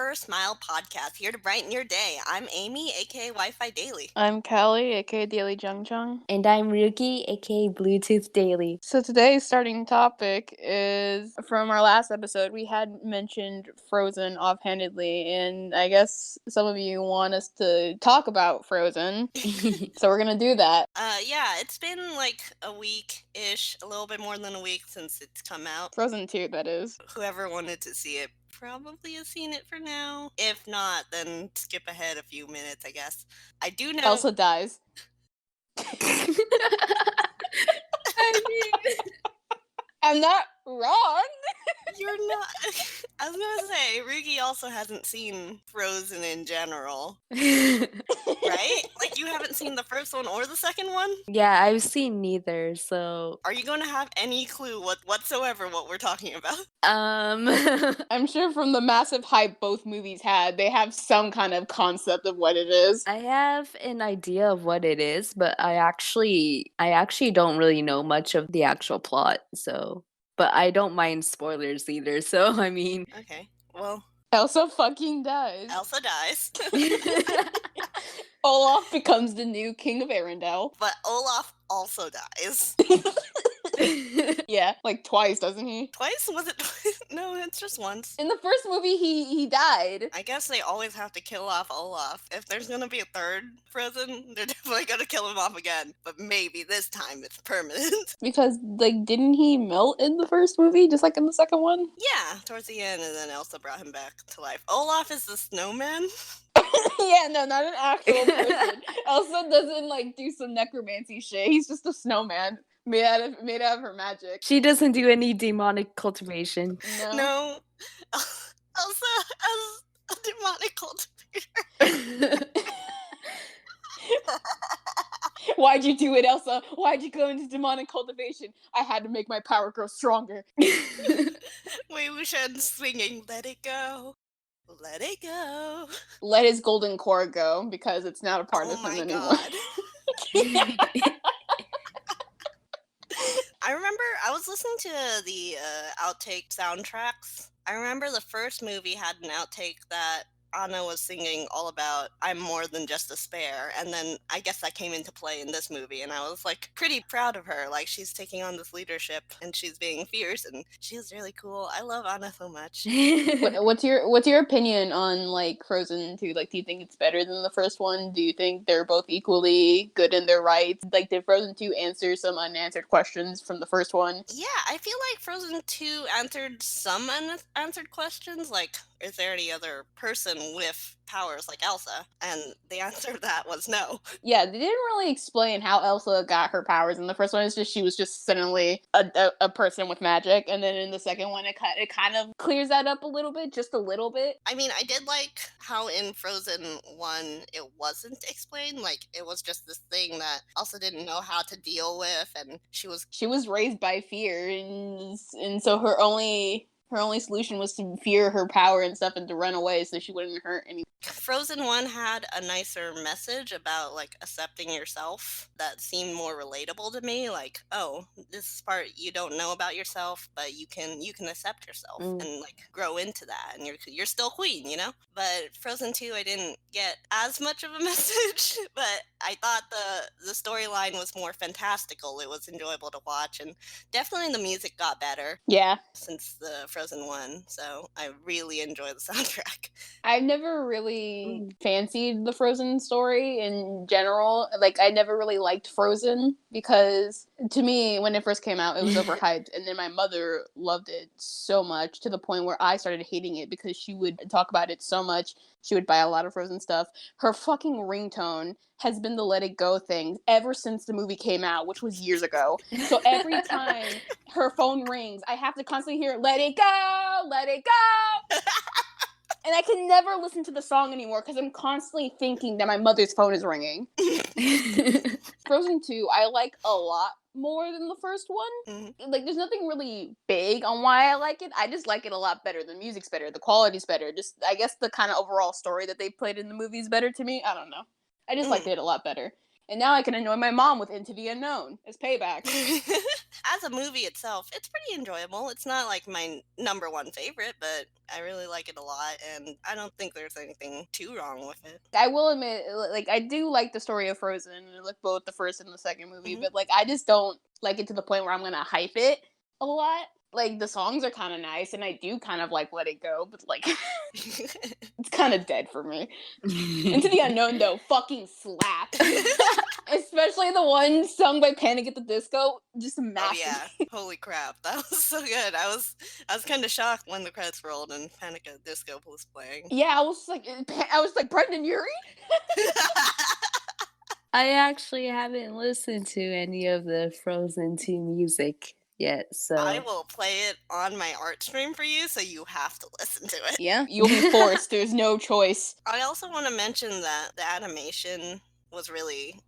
for a Smile podcast, here to brighten your day. I'm Amy, aka Wi-Fi Daily. I'm Cali, aka dailyjiangcheng. And I'm Ruki, aka Bluetooth Daily. So today's starting topic is from our last episode. We had mentioned Frozen offhandedly, and I guess some of you want us to talk about Frozen. So we're gonna do that. Yeah, it's been like a week-ish, a little bit more than a week since it's come out. Frozen 2, that is. Whoever wanted to see it probably has seen it for now. If not, then skip ahead a few minutes, I guess. I do know... Elsa dies. I mean... I'm not wrong. You're not... I was gonna say, Ruki also hasn't seen Frozen in general. Right? Like, you haven't seen the first one or the second one? Yeah, I've seen neither, so... Are you going to have any clue whatsoever what we're talking about? I'm sure from the massive hype both movies had, they have some kind of concept of what it is. I have an idea of what it is, but I actually don't really know much of the actual plot, so... But I don't mind spoilers either, so I mean... Okay, well... Elsa fucking dies. Elsa dies. Olaf becomes the new king of Arendelle. But Olaf also dies. Yeah, like twice, doesn't he? Twice? Was it twice? No, it's just once. In the first movie, he died. I guess they always have to kill off Olaf. If there's gonna be a third Frozen, they're definitely gonna kill him off again. But maybe this time it's permanent. Because, like, didn't he melt in the first movie, just like in the second one? Yeah, towards the end, and then Elsa brought him back to life. Olaf is the snowman. Yeah, no, not an actual person. Elsa doesn't, like, do some necromancy shit. He's just a snowman. Made out of her magic. She doesn't do any demonic cultivation. No. Elsa as a demonic cultivator. Why'd you do it, Elsa? Why'd you go into demonic cultivation? I had to make my power grow stronger. Wei Wuxian swinging, let it go. Let it go. Let his golden core go, because it's not a part of him anymore. I remember I was listening to the outtake soundtracks. I remember the first movie had an outtake that Anna was singing all about I'm more than just a spare, and then I guess that came into play in this movie, and I was like pretty proud of her. Like, she's taking on this leadership and she's being fierce, and she was really cool. I love Anna so much. What's your opinion on, like, Frozen 2? Like, do you think it's better than the first one? Do you think they're both equally good in their rights? Like, did Frozen 2 answer some unanswered questions from the first one? Yeah, I feel like Frozen 2 answered some unanswered questions, like, is there any other person with powers like Elsa? And the answer to that was no. Yeah, they didn't really explain how Elsa got her powers in the first one. It's just she was just suddenly a person with magic, and then in the second one, it kind of clears that up a little bit, just a little bit. I mean, I did like how in Frozen 1 it wasn't explained. Like, it was just this thing that Elsa didn't know how to deal with, and she was raised by fear, and so her only solution was to fear her power and stuff and to run away so she wouldn't hurt anyone. Frozen 1 had a nicer message about, like, accepting yourself that seemed more relatable to me. Like, oh, this part you don't know about yourself, but you can accept yourself and, like, grow into that, and you're still queen, you know? But Frozen 2, I didn't get as much of a message, but I thought the storyline was more fantastical. It was enjoyable to watch, and definitely the music got better. Yeah. Since the Frozen 1, so I really enjoy the soundtrack. I've never really fancied the Frozen story in general. Like, I never really liked Frozen because, to me, when it first came out, it was overhyped, and then my mother loved it so much to the point where I started hating it because she would talk about it so much. She would buy a lot of Frozen stuff. Her fucking ringtone has been the Let It Go thing ever since the movie came out, which was years ago. So every time her phone rings, I have to constantly hear, let it go, let it go. And I can never listen to the song anymore because I'm constantly thinking that my mother's phone is ringing. Frozen 2, I like a lot more than the first one. Mm-hmm. Like, there's nothing really big on why I like it. I just like it a lot better. The music's better. The quality's better. Just, I guess the kind of overall story that they played in the movie is better to me. I don't know. I just liked it a lot better. And now I can annoy my mom with Into the Unknown as payback. As a movie itself, it's pretty enjoyable. It's not like my number one favorite, but I really like it a lot, and I don't think there's anything too wrong with it. I will admit, like, I do like the story of Frozen, and like both the first and the second movie, but like I just don't like it to the point where I'm gonna hype it a lot. Like, the songs are kind of nice, and I do kind of like Let It Go, but like, it's kind of dead for me. Into the Unknown, though, fucking slaps. Especially the one sung by Panic at the Disco, just massive. Oh yeah, holy crap, that was so good. I was kind of shocked when the credits rolled and Panic at the Disco was playing. Yeah, I was like, Brendan Urie? I actually haven't listened to any of the Frozen 2 music yet, so I will play it on my art stream for you, so you have to listen to it. Yeah, you'll be forced. There's no choice. I also want to mention that the animation was really,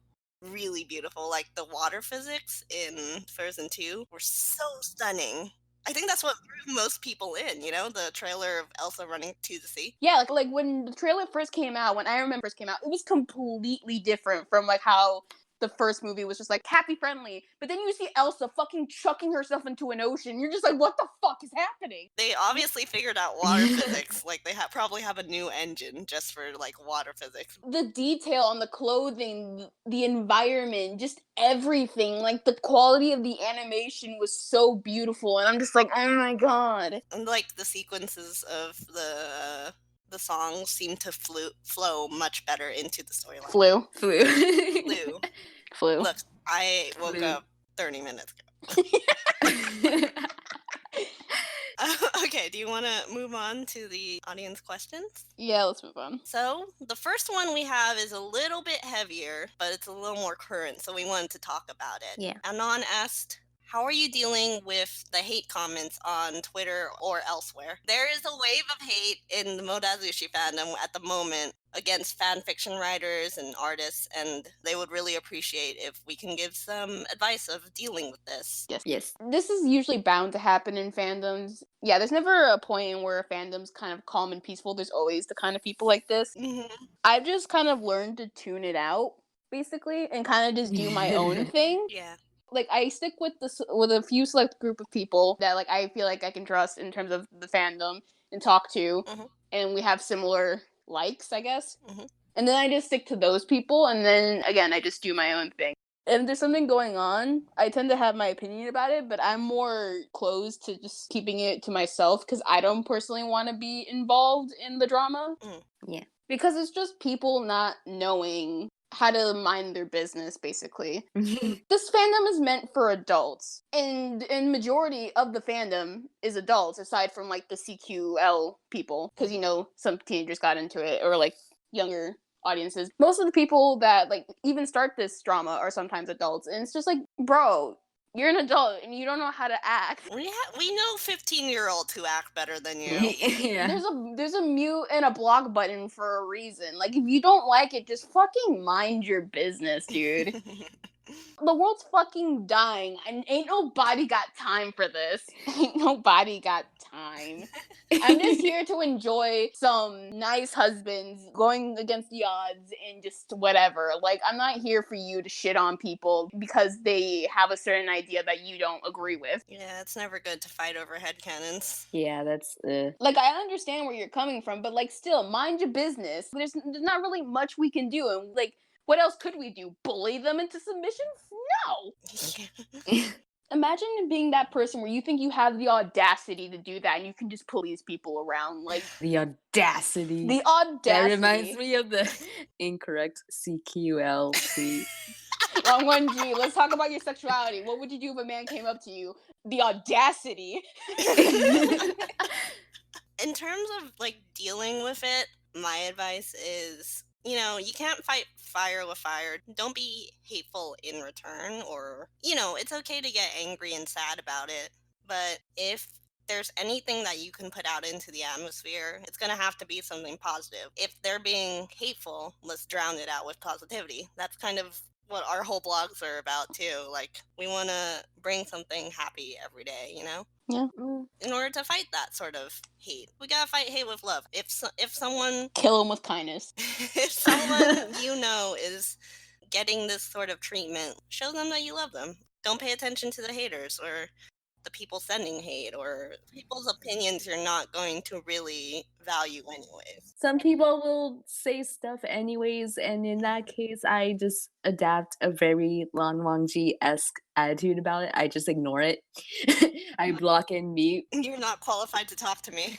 really beautiful. Like, the water physics in Frozen 2 were so stunning. I think that's what drew most people in, the trailer of Elsa running to the sea. Yeah, like when the trailer first came out, when I remember it was completely different from like how the first movie was just like happy friendly. But then you see Elsa fucking chucking herself into an ocean. You're just like, what the fuck is happening? They obviously figured out water physics. Like, they probably have a new engine just for like water physics. The detail on the clothing, the environment, just everything. Like, the quality of the animation was so beautiful, and I'm just like, oh my god. And like the sequences of the songs seem to flow much better into the storyline. Flew. Look, I woke up 30 minutes ago. Okay, do you want to move on to the audience questions? Yeah, let's move on. So, the first one we have is a little bit heavier, but it's a little more current, so we wanted to talk about it. Yeah. Anon asked, how are you dealing with the hate comments on Twitter or elsewhere? There is a wave of hate in the Modazushi fandom at the moment against fan fiction writers and artists, and they would really appreciate if we can give some advice of dealing with this. Yes. This is usually bound to happen in fandoms. Yeah, there's never a point where a fandom's kind of calm and peaceful. There's always the kind of people like this. I've just kind of learned to tune it out, basically, and kind of just do my own thing. Yeah. Like, I stick with a few select group of people that like I feel like I can trust in terms of the fandom and talk to, and we have similar likes, I guess. And then I just stick to those people, and then again I just do my own thing. If there's something going on, I tend to have my opinion about it, but I'm more closed to just keeping it to myself because I don't personally want to be involved in the drama. Yeah. Because it's just people not knowing how to mind their business, basically. This fandom is meant for adults, and majority of the fandom is adults, aside from like the CQL people, because some teenagers got into it, or like younger audiences. Most of the people that like even start this drama are sometimes adults, and it's just like, bro, you're an adult and you don't know how to act. We know 15-year-olds who act better than you. Yeah. There's a mute and a block button for a reason. Like, if you don't like it, just fucking mind your business, dude. The world's fucking dying, and ain't nobody got time for this. Ain't nobody got time. I'm just here to enjoy some nice husbands going against the odds and just whatever. Like, I'm not here for you to shit on people because they have a certain idea that you don't agree with. Yeah, it's never good to fight over headcanons. Yeah, that's Like, I understand where you're coming from, but like, still, mind your business. There's not really much we can do, and like, what else could we do? Bully them into submission? No! Imagine being that person where you think you have the audacity to do that and you can just police people around. Like, the audacity. The audacity. That reminds me of the incorrect CQLC. Wrong one, G. Let's talk about your sexuality. What would you do if a man came up to you? The audacity. In terms of like dealing with it, my advice is, you can't fight fire with fire. Don't be hateful in return, or, it's okay to get angry and sad about it. But if there's anything that you can put out into the atmosphere, it's going to have to be something positive. If they're being hateful, let's drown it out with positivity. That's kind of what our whole blogs are about too. Like, we want to bring something happy every day, Yeah. In order to fight that sort of hate, we gotta fight hate with love. If someone kill them with kindness. if someone is getting this sort of treatment, show them that you love them. Don't pay attention to the haters or the people sending hate or people's opinions you're not going to really value anyways. Some people will say stuff anyways, and in that case, I just adapt a very Lan Wangji-esque attitude about it. I just ignore it. I block and mute. You're not qualified to talk to me.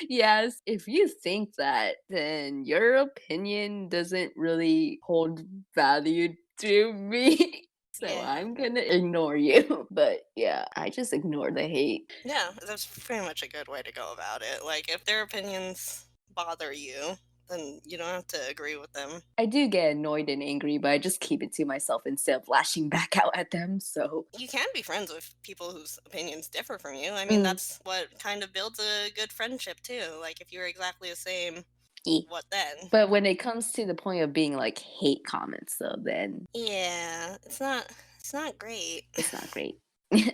Yes, if you think that, then your opinion doesn't really hold value to me. So Yeah. I'm gonna ignore you. But yeah, I just ignore the hate. Yeah, that's pretty much a good way to go about it. Like, if their opinions bother you, then you don't have to agree with them. I do get annoyed and angry, but I just keep it to myself instead of lashing back out at them. So You can be friends with people whose opinions differ from you. I mean, Mm. that's what kind of builds a good friendship, too. Like, if you're exactly the same, Yeah. what then? But when it comes to the point of being like hate comments, though, then Yeah, it's not great. it's not great.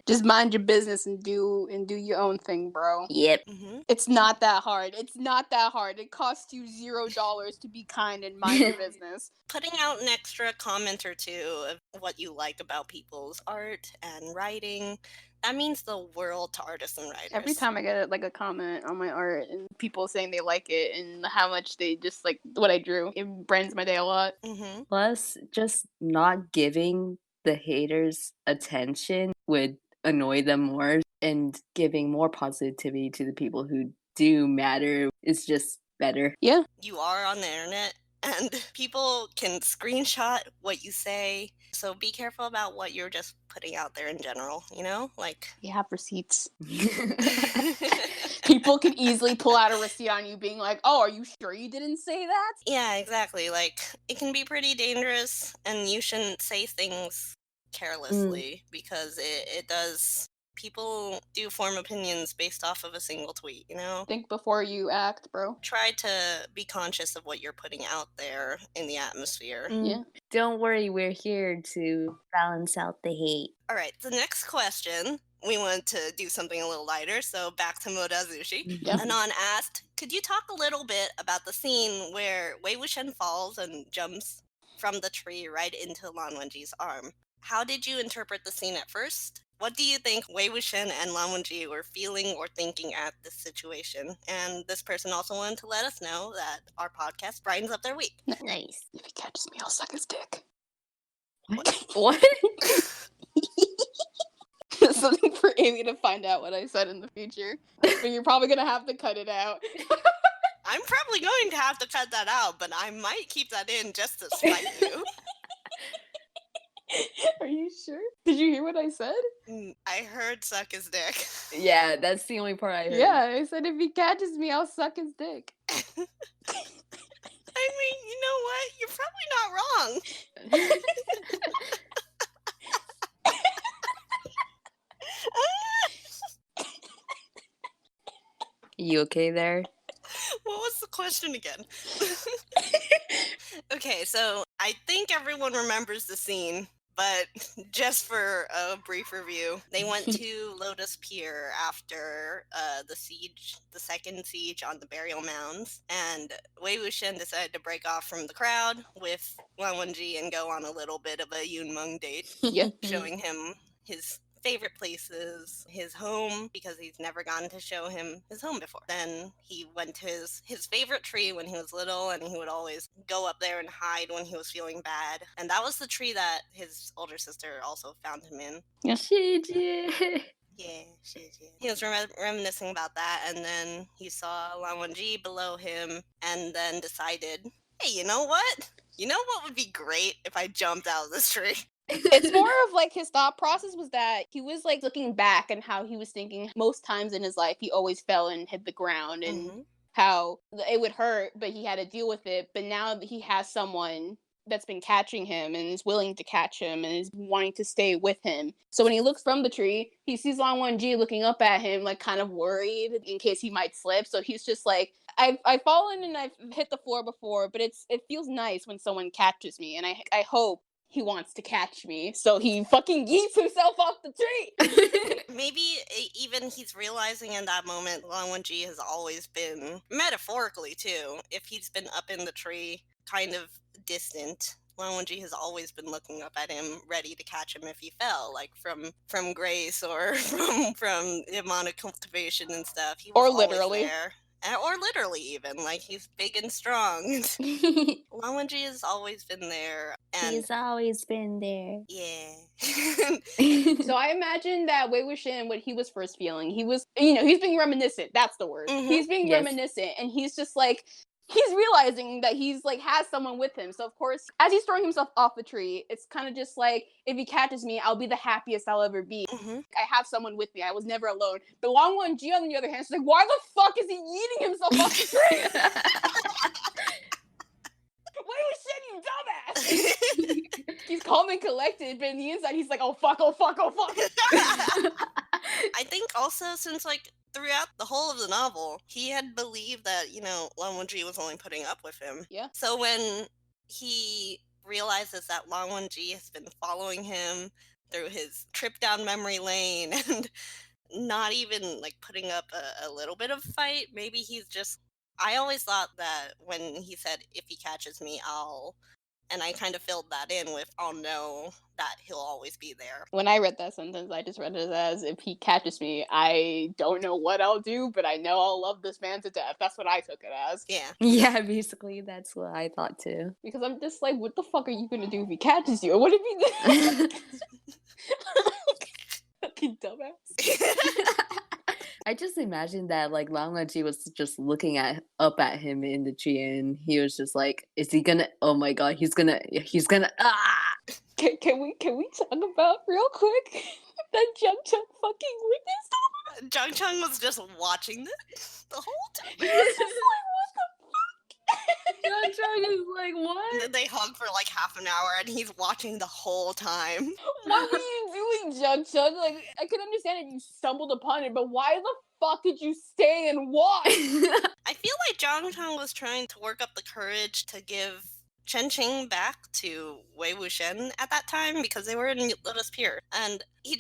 Just mind your business and do your own thing, bro. Yep. Hmm. It's not that hard. It's not that hard. It costs you $0 to be kind and mind your business. Putting out an extra comment or two of what you like about people's art and writing, that means the world to artists and writers. Every time I get like a comment on my art and people saying they like it and how much they just like what I drew, it brightens my day a lot. Hmm. Plus, just not giving the haters attention would annoy them more, and giving more positivity to the people who do matter is just better. Yeah. You are on the internet, and people can screenshot what you say. So be careful about what you're just putting out there in general, you know? Like, You have receipts. People can easily pull out a receipt on you being like, oh, are you sure you didn't say that? yeah, exactly. Like, it can be pretty dangerous, and you shouldn't say things carelessly because it does. People do form opinions based off of a single tweet, you know? Think before you act, bro. Try to be conscious of what you're putting out there in the atmosphere. Yeah. Don't worry, we're here to balance out the hate. All right, the next question, we want to do something a little lighter, so back to Modazushi. Yep. Anon asked, could you talk a little bit about the scene where Wei Wuxian falls and jumps from the tree right into Lan Wenzhi's arm? How did you interpret the scene at first? What do you think Wei Wuxian and Lan Wenzhi were feeling or thinking at this situation? And this person also wanted to let us know that our podcast brightens up their week. Nice. If he catches me, I'll suck his dick. What? Something for Amy to find out what I said in the future. But you're probably gonna have to cut it out. I'm probably going to have to cut that out, but I might keep that in just to spite you. Are you sure? Did you hear what I said? I heard suck his dick. Yeah, that's the only part I heard. Yeah, I said if he catches me, I'll suck his dick. I mean, you know what? You're probably not wrong. You okay there? What was the question again? Okay, so I think everyone remembers the scene, but just for a brief review, they went to Lotus Pier after the siege, the second siege on the burial mounds, and Wei Wuxian decided to break off from the crowd with Lan Wenzhi and go on a little bit of a Yunmeng date, Yeah. showing him his favorite places, his home, because he's never gotten to show him his home before. Then he went to his favorite tree when he was little, and he would always go up there and hide when he was feeling bad. And that was the tree that his older sister also found him in. She did. Yeah, she did. He was reminiscing about that, and then he saw Lan Wenzhi below him, and then decided, hey, you know what? You know what would be great if I jumped out of this tree? It's more of like his thought process was that he was like looking back and how he was thinking most times in his life he always fell and hit the ground and how it would hurt, but he had to deal with it. But now that he has someone that's been catching him and is willing to catch him and is wanting to stay with him. So when he looks from the tree, he sees Lan Wenzhi looking up at him, like kind of worried in case he might slip. So he's just like, I've fallen and I've hit the floor before, but it feels nice when someone catches me, and I hope he wants to catch me, so he fucking yeets himself off the tree. Maybe even he's realizing in that moment Lan Wenzhi has always been, metaphorically too, if he's been up in the tree, kind of distant Lan Wonji has always been looking up at him, ready to catch him if he fell, like from grace or from demonic cultivation and stuff. He was Or always literally. there. Or literally even, like he's big and strong. Lan Wonji has always been there, and He's always been there. yeah. So I imagine that Wei Wuxian, what he was first feeling, he was, he's being reminiscent. That's the word. Mhm. He's being Yes. reminiscent, and he's just like, he's realizing that he's like has someone with him. So of course, as he's throwing himself off the tree, it's kind of just like, if he catches me, I'll be the happiest I'll ever be. Mhm. I have someone with me. I was never alone. But Long Wan Ji, on the other hand, is like, why the fuck is he eating himself off the tree? Wei Wuxian, you dumbass! He's calm and collected, but in the inside, he's like, oh fuck, oh fuck, oh fuck. I think also since like throughout the whole of the novel, he had believed that, Lan Wonji was only putting up with him. Yeah. So when he realizes that Lan Wonji has been following him through his trip down memory lane and not even like putting up a little bit of fight, maybe he's just. I always thought that when he said, if he catches me, I'll. And I kind of filled that in with, I'll know that he'll always be there. When I read that sentence, I just read it as, if he catches me, I don't know what I'll do, but I know I'll love this man to death. That's what I took it as. Yeah. Yeah, basically, that's what I thought too. Because I'm just like, what the fuck are you gonna do if he catches you? What if he did? Fucking dumbass. I just imagine that like Lan Wonji was just looking up at him in the tree, and he was just like, "Is he gonna? Oh my god, he's gonna! Ah!" Can we talk about real quick that Jung-chun fucking witnessed? Jung-chun was just watching this the whole time. He was just like, what the fuck? Jung-chun is like, And what? then they hug for like half an hour, and he's watching the whole time. What were you doing, Jung-chun? Like, I could understand if you stumbled upon it, but why the fuck did you stay and watch? I feel like Jung-chun was trying to work up the courage to give Chen-Ching back to Wei Wuxian at that time because they were in Lotus Pier. And he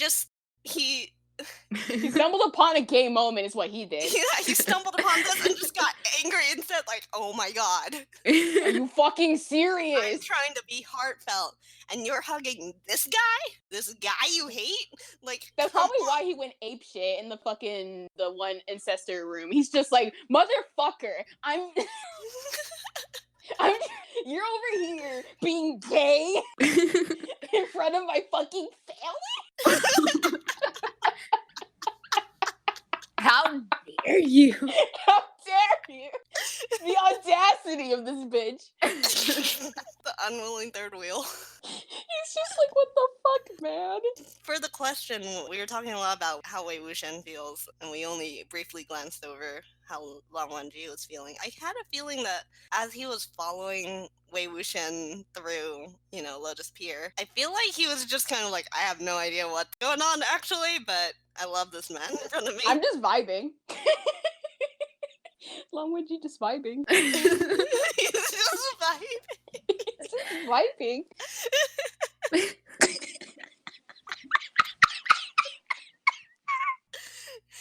He stumbled upon a gay moment is what he did. he stumbled upon this and just got angry and said like, oh my god. Are you fucking I'm serious? trying to be heartfelt, and you're hugging this guy you hate? Like, That's come probably on. why he went apeshit in the one ancestor room. He's just like, motherfucker, you're over here being gay in front of my fucking family? How dare you? How dare you? The audacity of this bitch. The unwilling third wheel. He's just like, what the fuck, man? For the question, we were talking a lot about how Wei Wuxian feels, and we only briefly glanced over how Lan Wonji was feeling. I had a feeling that as he was following Wei Wuxian through, Lotus Pier, I feel like he was just kind of like, I have no idea what's going on actually, but I love this man in front of me. I'm just vibing. Long would you just vibing? He's just vibing. He's just vibing.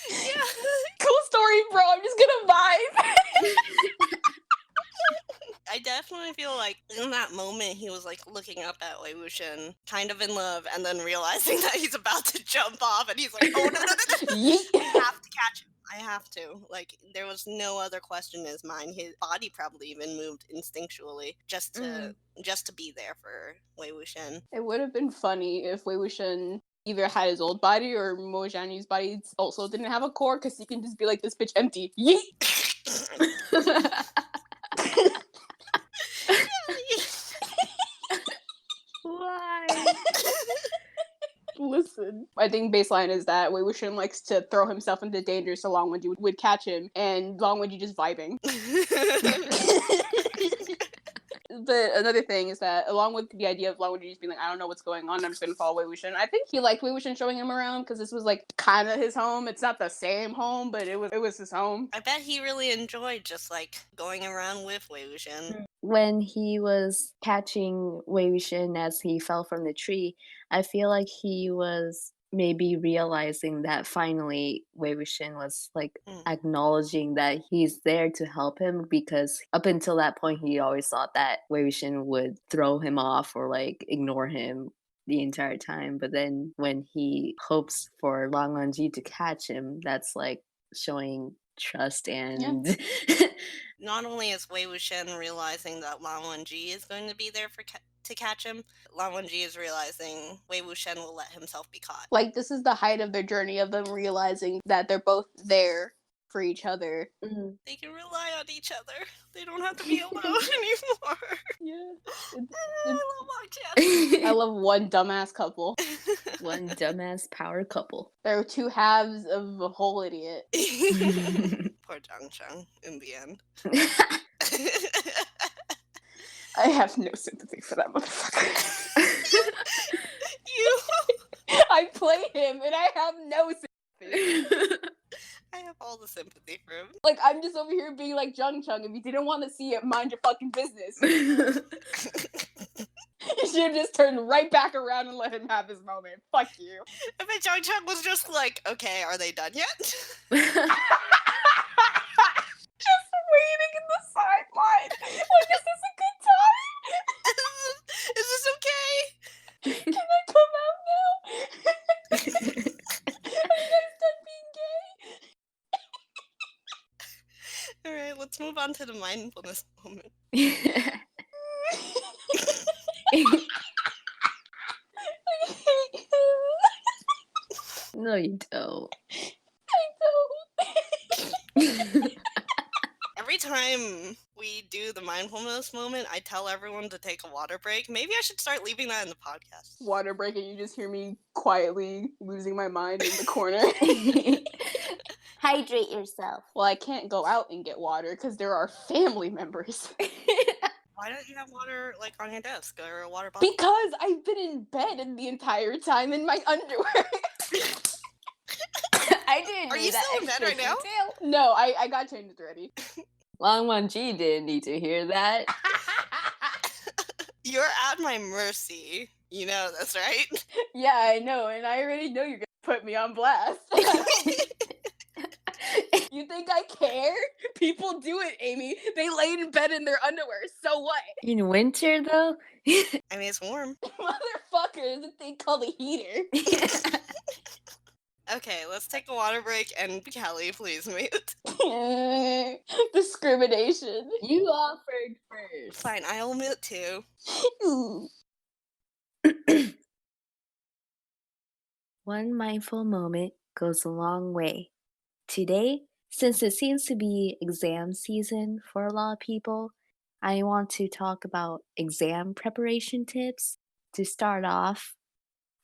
Yeah. Cool story, bro. I'm just gonna vibe. I definitely feel like in that moment he was like looking up at Wei Wuxian, kind of in love, and then realizing that he's about to jump off, and he's like, "Oh no! I have to catch him. I have to." Like there was no other question in his mind. His body probably even moved instinctually just to be there for Wei Wuxian. It would have been funny if Wei Wuxian either had his old body or Mo Jianyu's body also didn't have a core, because he can just be like, this bitch empty. Yeet! Why? Listen, I think baseline is that Wei Wuxian likes to throw himself into danger, so Long Wenji would catch him, and Long Wenji just vibing. But another thing is that, along with the idea of Long Wenji just being like, I don't know what's going on, I'm just gonna follow Wei Wuxian, I think he liked Wei Wuxian showing him around, because this was like kind of his home. It's not the same home, but it was his home. I bet he really enjoyed just like going around with Wei Wuxian. When he was catching Wei Wuxian as he fell from the tree, I feel like he was maybe realizing that finally Wei Wuxian was like Mm. acknowledging that he's there to help him, because up until that point he always thought that Wei Wuxian would throw him off or like ignore him the entire time. But then when he hopes for Lang Wangji to catch him, that's like showing trust and Not only is Wei Wuxian realizing that Lan Wenzhi is going to be there to catch him, Lan Wenzhi is realizing Wei Wuxian will let himself be caught. Like, this is the height of their journey of them realizing that they're both there for each other. Mhm. They can rely on each other. They don't have to be alone anymore. Yeah. I love my I love one dumbass couple. One dumbass power couple. There are two halves of a whole idiot. Poor Jiangcheng in the end. I have no sympathy for that motherfucker. You. I play him and I have no sympathy. I have all the sympathy for him. Like, I'm just over here being like, Jung Chung, if you didn't want to see it, mind your fucking business. You should have just turned right back around and let him have his moment. Fuck you. I bet Jiangcheng was just like, okay, are they done yet? Just waiting in the sideline. Like, is this a good time? Is this okay? Can I come out now? Are you guys done being gay? Alright, let's move on to the mindfulness moment. No, you don't. I don't. Every time we do the mindfulness moment, I tell everyone to take a water break. Maybe I should start leaving that in the podcast. Water break, and you just hear me quietly losing my mind in the corner. Hydrate yourself. Well, I can't go out and get water because there are family members. Why don't you have water like on your desk or a water bottle? Because I've been in bed the entire time in my underwear. I didn't. Are you still in bed right now? No, I got changed already. Lang Wangji didn't need to hear that. You're at my mercy. You know this, right? Yeah, I know, and I already know you're gonna put me on blast. You think I care? People do it, Amy. They lay in bed in their underwear. So what? In winter, though? I mean, it's warm. Motherfuckers, the thing called a heater. Okay, let's take a water break, and Callie, please mute. Discrimination. You offered first. Fine, I'll mute too. One mindful moment goes a long way. Today, since it seems to be exam season for a lot of people, I want to talk about exam preparation tips. To start off,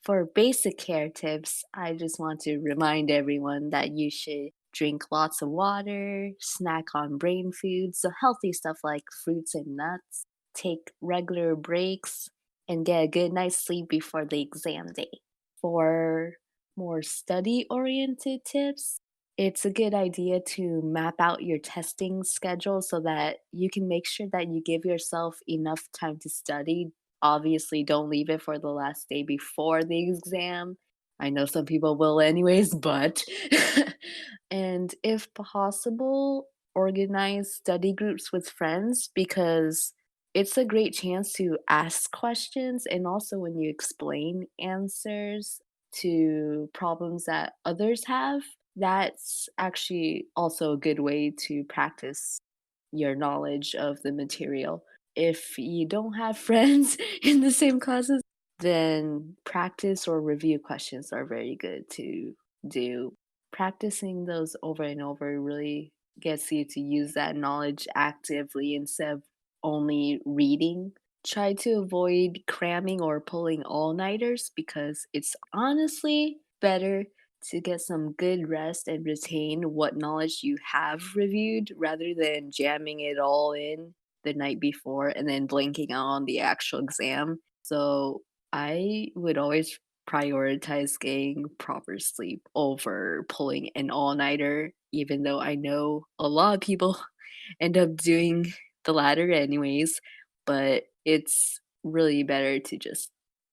for basic care tips, I just want to remind everyone that you should drink lots of water, snack on brain foods, so healthy stuff like fruits and nuts, take regular breaks, and get a good night's sleep before the exam day. For more study-oriented tips, it's a good idea to map out your testing schedule so that you can make sure that you give yourself enough time to study. Obviously, don't leave it for the last day before the exam. I know some people will anyways, but and if possible, organize study groups with friends, because it's a great chance to ask questions, and also when you explain answers to problems that others have, that's actually also a good way to practice your knowledge of the material. If you don't have friends in the same classes, then practice or review questions are very good to do. Practicing those over and over really gets you to use that knowledge actively instead of only reading. Try to avoid cramming or pulling all-nighters, because it's honestly better to get some good rest and retain what knowledge you have reviewed rather than jamming it all in the night before and then blanking out on the actual exam. So I would always prioritize getting proper sleep over pulling an all-nighter, even though I know a lot of people end up doing the latter anyways, but it's really better to just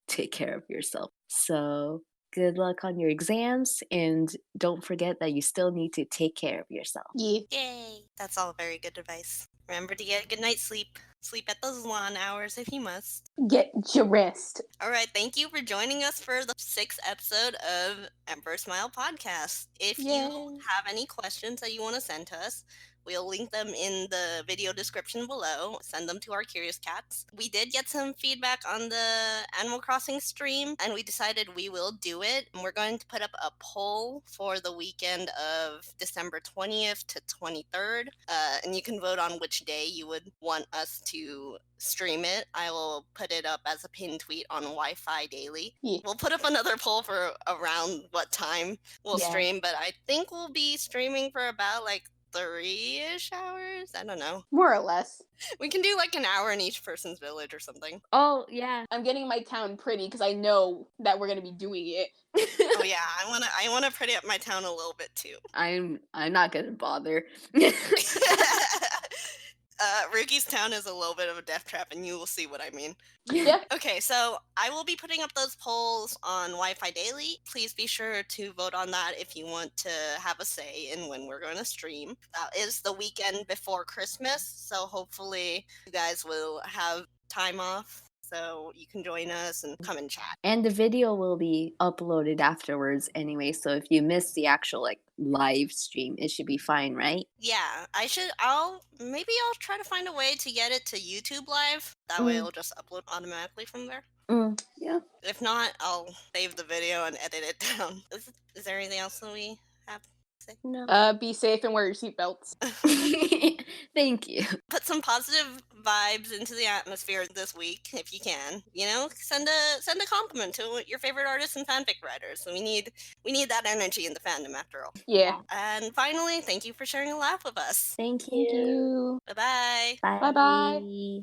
take care of yourself. So Good luck on your exams, and don't forget that you still need to take care of yourself. Yeah. Yay! That's all very good advice. Remember to get a good night's sleep. Sleep at those lawn hours if you must. Get your rest. All right, thank you for joining us for the 6th episode of Emperor Smile Podcast. If you Yay. have any questions that you want to send to us, we'll link them in the video description below. Send them to our curious cats. We did get some feedback on the Animal Crossing stream, and we decided we will do it. And we're going to put up a poll for the weekend of December 20th to 23rd, and you can vote on which day you would want us to stream it. I will put it up as a pinned tweet on Wi-Fi Daily. Yeah. We'll put up another poll for around what time we'll Yeah. stream, but I think we'll be streaming for about like 3-ish hours. I don't know. More or less. We can do like an hour in each person's village or something. Oh, yeah. I'm getting my town pretty because I know that we're gonna be doing it. Oh yeah, I wanna pretty up my town a little bit too. I'm not gonna bother. Ruki's town is a little bit of a death trap, and you will see what I mean. Yeah. Okay, so I will be putting up those polls on Wi-Fi Daily. Please be sure to vote on that if you want to have a say in when we're going to stream. That is the weekend before Christmas, so hopefully you guys will have time off so you can join us and come and chat. And the video will be uploaded afterwards anyway, so if you miss the actual like live stream, it should be fine, right? Yeah, I'll try to find a way to get it to YouTube Live. That way it'll just upload automatically from there. Yeah. If not, I'll save the video and edit it down. Is there anything else that we have to say? No. Be safe and wear your seatbelts. Thank you. Put some positive vibes into the atmosphere this week if you can. You know, send a compliment to your favorite artists and fanfic writers. We need that energy in the fandom after all. Yeah. And finally, thank you for sharing a laugh with us. Thank Thank you. you. Bye-bye. Bye-bye.